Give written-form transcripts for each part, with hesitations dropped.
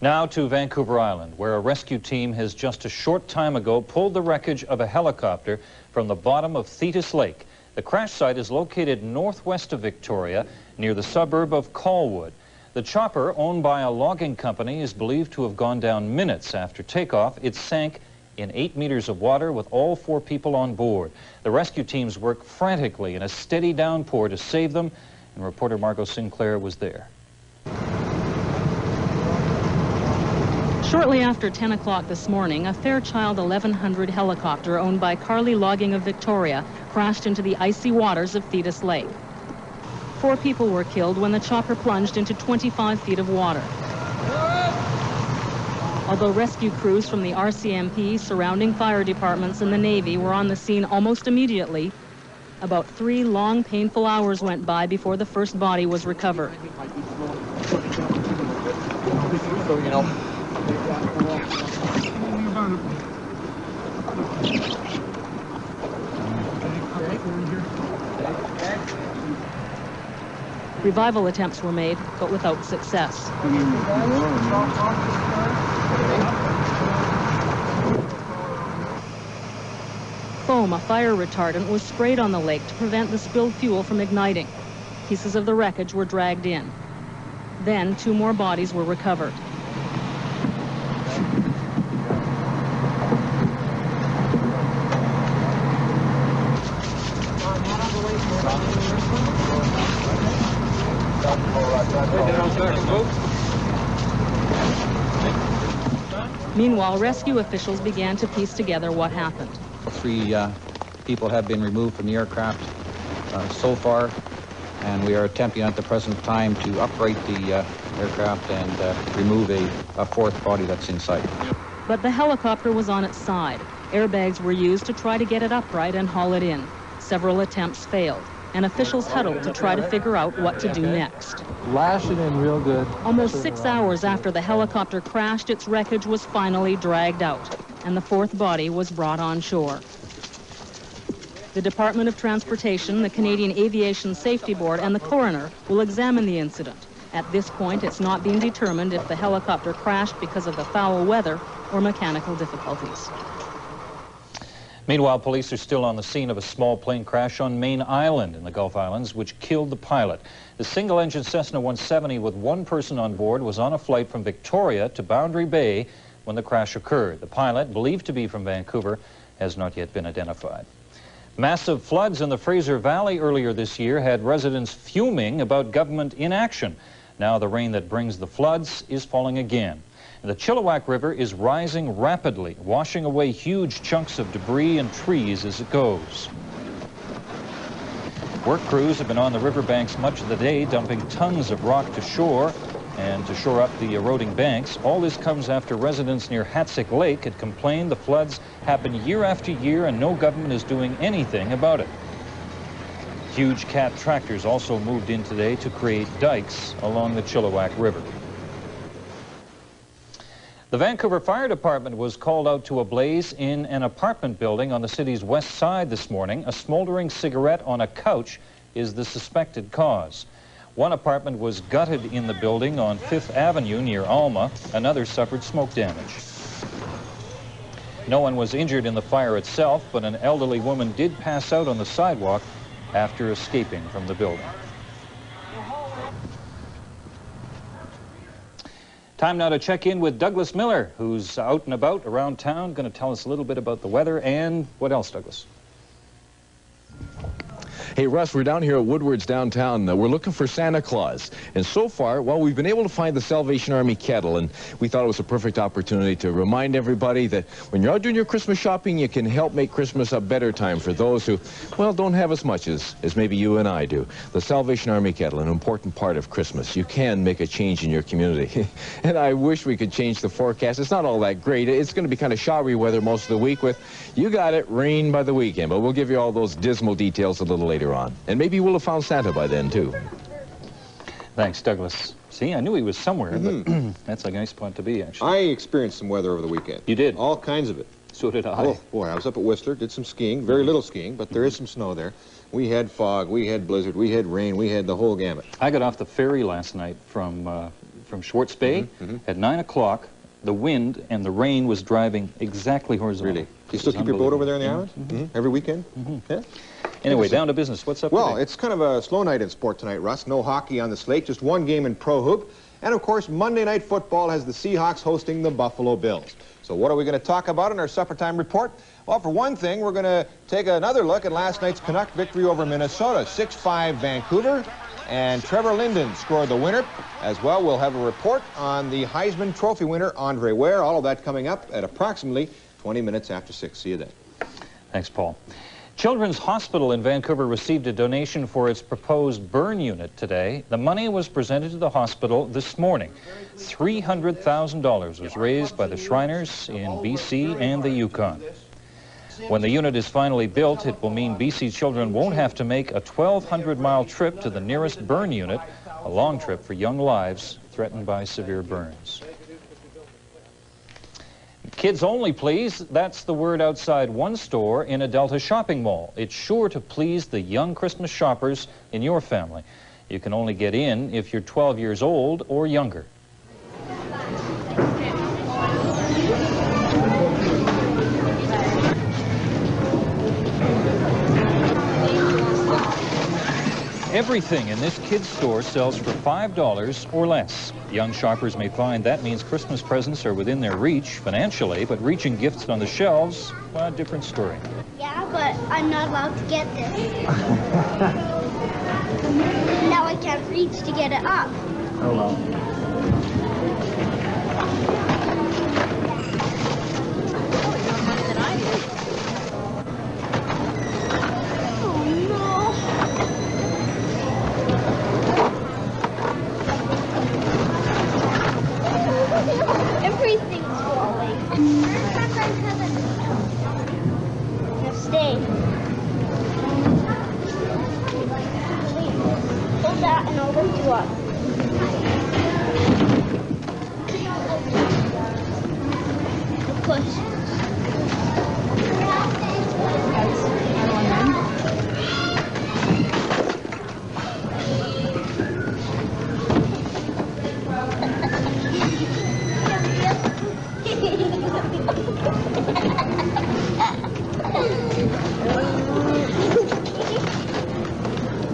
Now to Vancouver Island, where a rescue team has just a short time ago pulled the wreckage of a helicopter from the bottom of Thetis Lake. The crash site is located northwest of Victoria, near the suburb of Colwood. The chopper, owned by a logging company, is believed to have gone down minutes after takeoff. It sank in 8 meters of water with all 4 people on board. The rescue teams worked frantically in a steady downpour to save them, and reporter Margot Sinclair was there. Shortly after 10 o'clock this morning, a Fairchild 1100 helicopter owned by Carley Logging of Victoria crashed into the icy waters of Thetis Lake. 4 people were killed when the chopper plunged into 25 feet of water. Although rescue crews from the RCMP, surrounding fire departments, and the Navy were on the scene almost immediately, about 3 long, painful hours went by before the first body was recovered. Revival attempts were made, but without success. Foam, a fire retardant, was sprayed on the lake to prevent the spilled fuel from igniting. Pieces of the wreckage were dragged in. Then 2 more bodies were recovered. Meanwhile, rescue officials began to piece together what happened. 3 people have been removed from the aircraft so far, and we are attempting at the present time to upright the aircraft and remove a 4th body that's inside. But the helicopter was on its side. Airbags were used to try to get it upright and haul it in. Several attempts failed, and officials huddled to try to figure out what to do next. Lash it in real good. Almost 6 hours after the helicopter crashed, its wreckage was finally dragged out, and the 4th body was brought on shore. The Department of Transportation, the Canadian Aviation Safety Board, and the coroner will examine the incident. At this point, it's not been determined if the helicopter crashed because of the foul weather or mechanical difficulties. Meanwhile, police are still on the scene of a small plane crash on Main Island in the Gulf Islands, which killed the pilot. The single-engine Cessna 170 with 1 person on board was on a flight from Victoria to Boundary Bay when the crash occurred. The pilot, believed to be from Vancouver, has not yet been identified. Massive floods in the Fraser Valley earlier this year had residents fuming about government inaction. Now the rain that brings the floods is falling again. The Chilliwack River is rising rapidly, washing away huge chunks of debris and trees as it goes. Work crews have been on the riverbanks much of the day, dumping tons of rock to shore and to shore up the eroding banks. All this comes after residents near Hatzick Lake had complained the floods happen year after year and no government is doing anything about it. Huge Cat tractors also moved in today to create dikes along the Chilliwack River. The Vancouver Fire Department was called out to a blaze in an apartment building on the city's west side this morning. A smoldering cigarette on a couch is the suspected cause. One apartment was gutted in the building on 5th Avenue near Alma. Another suffered smoke damage. No one was injured in the fire itself, but an elderly woman did pass out on the sidewalk after escaping from the building. Time now to check in with Douglas Miller, who's out and about around town, going to tell us a little bit about the weather and what else, Douglas? Hey, Russ, we're down here at Woodward's downtown. We're looking for Santa Claus. And so far, well, we've been able to find the Salvation Army kettle, and we thought it was a perfect opportunity to remind everybody that when you're out doing your Christmas shopping, you can help make Christmas a better time for those who, well, don't have as much as maybe you and I do. The Salvation Army kettle, an important part of Christmas. You can make a change in your community. And I wish we could change the forecast. It's not all that great. It's going to be kind of showery weather most of the week with, you got it, rain by the weekend. But we'll give you all those dismal details a little later on. And maybe we'll have found Santa by then, too. Thanks, Douglas. See, I knew he was somewhere, but that's a nice spot to be, actually. I experienced some weather over the weekend. You did? All kinds of it. So did I. Oh, boy, I was up at Whistler, did some skiing, very little skiing, but there is some snow there. We had fog, we had blizzard, we had rain, we had the whole gamut. I got off the ferry last night from from Schwartz Bay at 9 o'clock. The wind and the rain was driving exactly horizontal. Really? Do you still keep your boat over there in the island? Every weekend? Yeah? Anyway, down to business. What's up Well, today? it's kind of a slow night in sport tonight, Russ. No hockey on the slate, just one game in Pro Hoop. And, of course, Monday Night Football has the Seahawks hosting the Buffalo Bills. So what are we going to talk about in our supper time report? Well, for one thing, we're going to take another look at last night's Canuck victory over Minnesota, 6-5 Vancouver. And Trevor Linden scored the winner. As well, we'll have a report on the Heisman Trophy winner, Andre Ware. All of that coming up at approximately 20 minutes after 6. See you then. Thanks, Paul. Children's Hospital in Vancouver received a donation for its proposed burn unit today. The money was presented to the hospital this morning. $300,000 was raised by the Shriners in BC and the Yukon. When the unit is finally built, it will mean BC children won't have to make a 1,200-mile trip to the nearest burn unit, a long trip for young lives threatened by severe burns. Kids only, please. That's the word outside one store in a Delta shopping mall. It's sure to please the young Christmas shoppers in your family. You can only get in if you're 12 years old or younger. Everything in this kids' store sells for $5 or less. Young shoppers may find that means Christmas presents are within their reach financially, but reaching gifts on the shelves, well, a different story. Yeah, but I'm not allowed to get this. Now I can't reach to get it up. Oh, well. Everything's falling. Now stay. Hold that and I'll lift you up. Push.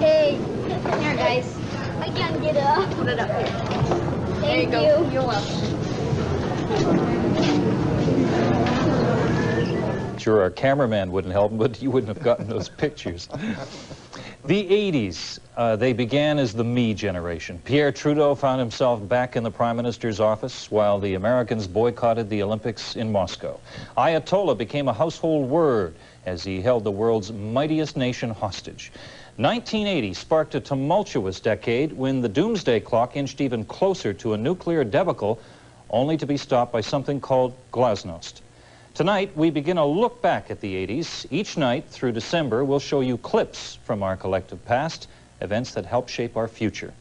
Hey, here guys. I can't get it up. Put it up here. Thank you. You're welcome. Sure, our cameraman wouldn't help, but you wouldn't have gotten those pictures. The 80s, they began as the me generation. Pierre Trudeau found himself back in the Prime Minister's office while the Americans boycotted the Olympics in Moscow. Ayatollah became a household word as he held the world's mightiest nation hostage. 1980 sparked a tumultuous decade when the doomsday clock inched even closer to a nuclear debacle, only to be stopped by something called glasnost. Tonight, we begin a look back at the 80s. Each night through December, we'll show you clips from our collective past, events that help shape our future.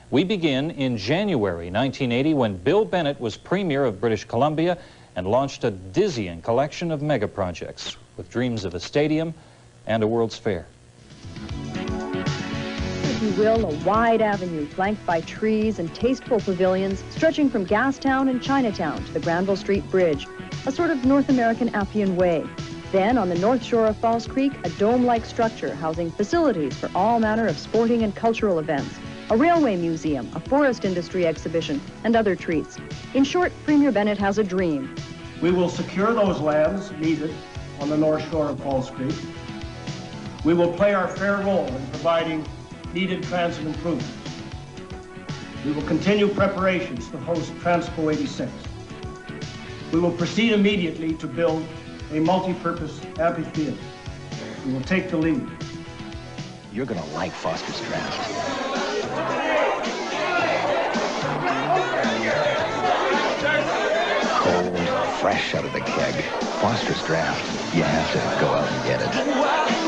We begin in January 1980 when Bill Bennett was Premier of British Columbia and launched a dizzying collection of mega projects with dreams of a stadium and a World's Fair. If you will, a wide avenue flanked by trees and tasteful pavilions stretching from Gastown and Chinatown to the Granville Street Bridge, a sort of North American Appian Way. Then, on the north shore of Falls Creek, a dome-like structure housing facilities for all manner of sporting and cultural events, a railway museum, a forest industry exhibition, and other treats. In short, Premier Bennett has a dream. We will secure those lands needed on the north shore of Falls Creek. We will play our fair role in providing needed transit improvements. We will continue preparations to host Transpo 86. We will proceed immediately to build a multi-purpose amphitheater. We will take the lead. You're gonna like Foster's Draft. Cold, fresh out of the keg. Foster's Draft. You have to go out and get it.